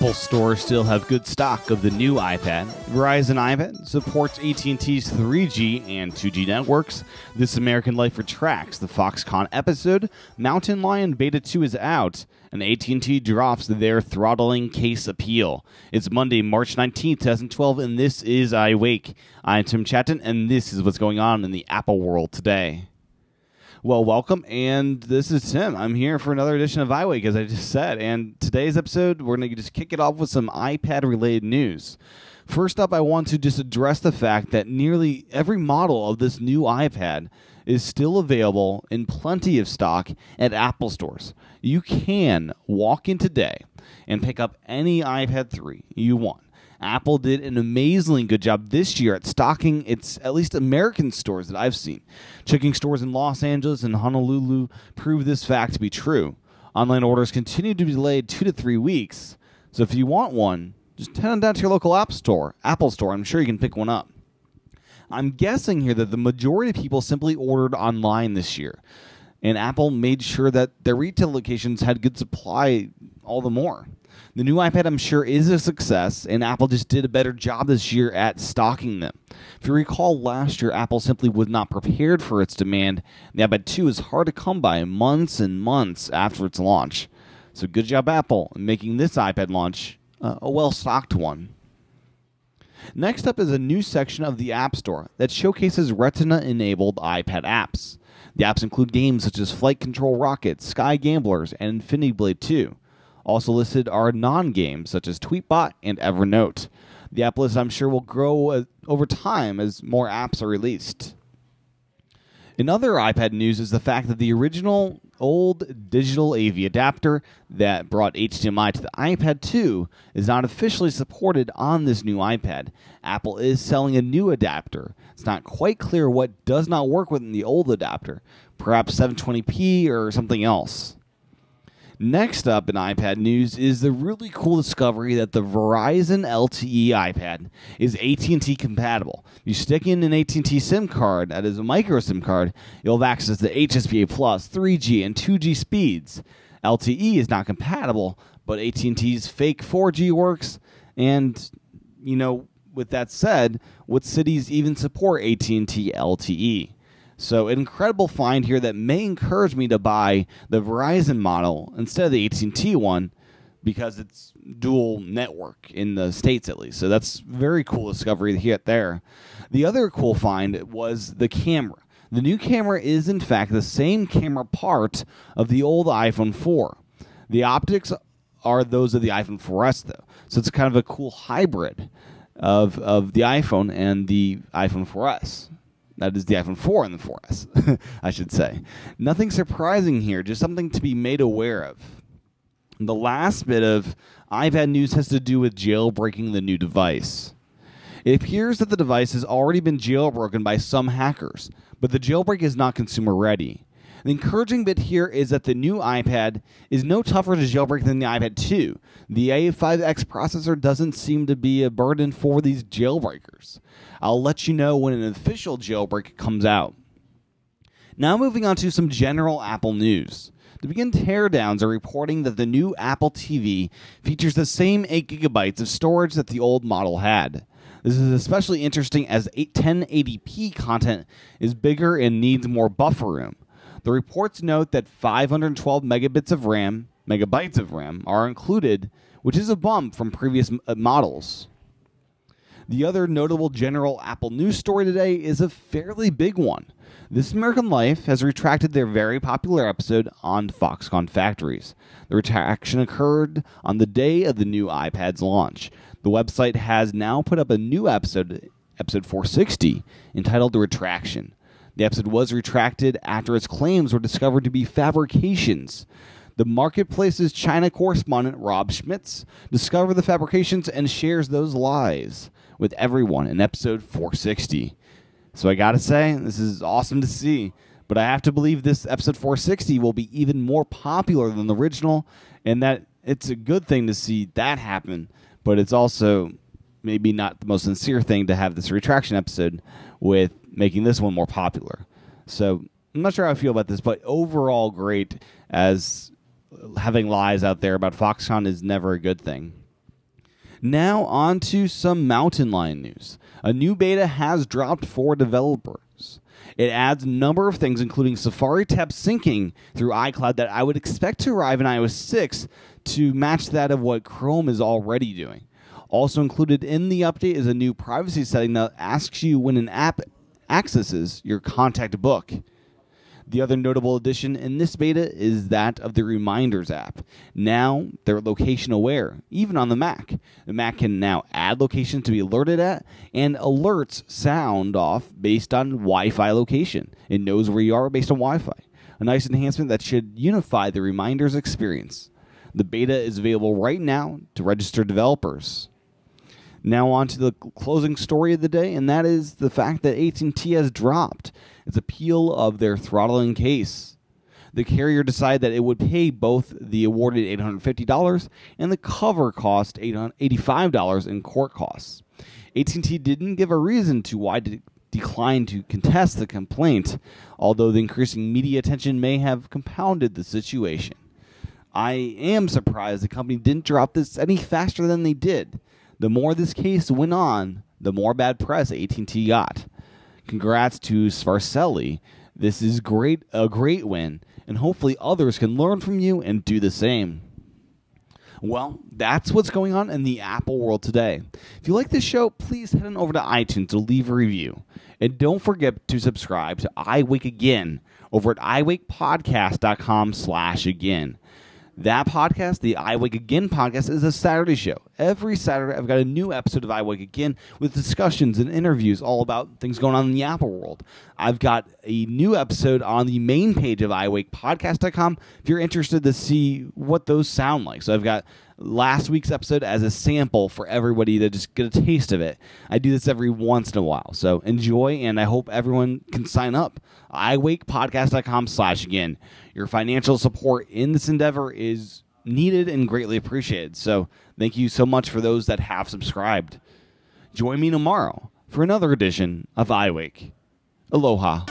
Apple stores still have good stock of the new iPad. Verizon iPad supports AT&T's 3G and 2G networks. This American Life Retracts, the Foxconn episode. Mountain Lion Beta 2 is out, and AT&T drops their throttling case appeal. It's Monday, March 19th, 2012, and this is iWake. I'm Tim Chaten, and this is what's going on in the Apple world today. Well, welcome, and this is Tim. I'm here for another edition of iWake, as I just said, and today's episode, we're going to just kick it off with some iPad-related news. First up, I want to just address the fact that nearly every model of this new iPad is still available in plenty of stock at Apple stores. You can walk in today and pick up any iPad 3 you want. Apple did an amazingly good job this year at stocking its at least American stores that I've seen. Checking stores in Los Angeles and Honolulu prove this fact to be true. Online orders continue to be delayed 2 to 3 weeks, so if you want one, just head on down to your local Apple store. I'm sure you can pick one up. I'm guessing here that the majority of people simply ordered online this year, and Apple made sure that their retail locations had good supply all the more. The new iPad, I'm sure, is a success, and Apple just did a better job this year at stocking them. If you recall, last year, Apple simply was not prepared for its demand. The iPad 2 is hard to come by months and months after its launch. So good job, Apple, in making this iPad launch a well-stocked one. Next up is a new section of the App Store that showcases Retina-enabled iPad apps. The apps include games such as Flight Control Rocket, Sky Gamblers, and Infinity Blade 2. Also listed are non-games such as Tweetbot and Evernote. The app list, I'm sure, will grow over time as more apps are released. In other iPad news is the fact that the original old digital AV adapter that brought HDMI to the iPad 2 is not officially supported on this new iPad. Apple is selling a new adapter. It's not quite clear what does not work within the old adapter, perhaps 720p or something else. Next up in iPad news is the really cool discovery that the Verizon LTE iPad is AT&T compatible. You stick in an AT&T SIM card, that is a micro SIM card, you'll have access to HSPA+, 3G, and 2G speeds. LTE is not compatible, but AT&T's fake 4G works, and, with that said, what cities even support AT&T LTE? So an incredible find here that may encourage me to buy the Verizon model instead of the AT&T one because it's dual network in the States at least. So that's very cool discovery here there. The other cool find was the camera. The new camera is in fact the same camera part of the old iPhone 4. The optics are those of the iPhone 4S though. So it's kind of a cool hybrid of the iPhone and the iPhone 4S. That is the iPhone 4 and the 4S, I should say. Nothing surprising here, just something to be made aware of. The last bit of iPad news has to do with jailbreaking the new device. It appears that the device has already been jailbroken by some hackers, but the jailbreak is not consumer ready. The encouraging bit here is that the new iPad is no tougher to jailbreak than the iPad 2. The A5X processor doesn't seem to be a burden for these jailbreakers. I'll let you know when an official jailbreak comes out. Now moving on to some general Apple news. To begin, teardowns are reporting that the new Apple TV features the same 8 GB of storage that the old model had. This is especially interesting as 1080p content is bigger and needs more buffer room. The reports note that 512 megabytes of RAM are included, which is a bump from previous models. The other notable general Apple news story today is a fairly big one. This American Life has retracted their very popular episode on Foxconn factories. The retraction occurred on the day of the new iPad's launch. The website has now put up a new episode 460, entitled The Retraction. The episode was retracted after its claims were discovered to be fabrications. The Marketplace's China correspondent Rob Schmitz discovered the fabrications and shares those lies with everyone in episode 460. So I gotta say, this is awesome to see, but I have to believe this episode 460 will be even more popular than the original, and that it's a good thing to see that happen, but it's also maybe not the most sincere thing to have this retraction episode with making this one more popular. So I'm not sure how I feel about this, but overall great, as having lies out there about Foxconn is never a good thing. Now on to some Mountain Lion news. A new beta has dropped for developers. It adds a number of things, including Safari tab syncing through iCloud that I would expect to arrive in iOS 6 to match that of what Chrome is already doing. Also included in the update is a new privacy setting that asks you when an app accesses your contact book. The other notable addition in this beta is that of the Reminders app. Now they're location aware, even on the Mac. The Mac can now add locations to be alerted at, and alerts sound off based on Wi-Fi location. It knows where you are based on Wi-Fi. A nice enhancement that should unify the Reminders experience. The beta is available right now to registered developers. Now on to the closing story of the day, and that is the fact that AT&T has dropped its appeal of their throttling case. The carrier decided that it would pay both the awarded $850 and the cover cost $85 in court costs. AT&T didn't give a reason to why it declined to contest the complaint, although the increasing media attention may have compounded the situation. I am surprised the company didn't drop this any faster than they did. The more this case went on, the more bad press AT&T got. Congrats to Svarcelli. This is a great win, and hopefully others can learn from you and do the same. Well, that's what's going on in the Apple world today. If you like this show, please head on over to iTunes to leave a review. And don't forget to subscribe to iWake Again over at iWakePodcast.com/again. That podcast, the iWake Again podcast, is a Saturday show. Every Saturday, I've got a new episode of iWake Again with discussions and interviews all about things going on in the Apple world. I've got a new episode on the main page of iWakePodcast.com if you're interested to see what those sound like. So I've got last week's episode as a sample for everybody to just get a taste of it. I do this every once in a while, so enjoy, and I hope everyone can sign up. iWakePodcast.com/again. Your financial support in this endeavor is needed and greatly appreciated, so thank you so much for those that have subscribed. Join me tomorrow for another edition of iWake. Aloha.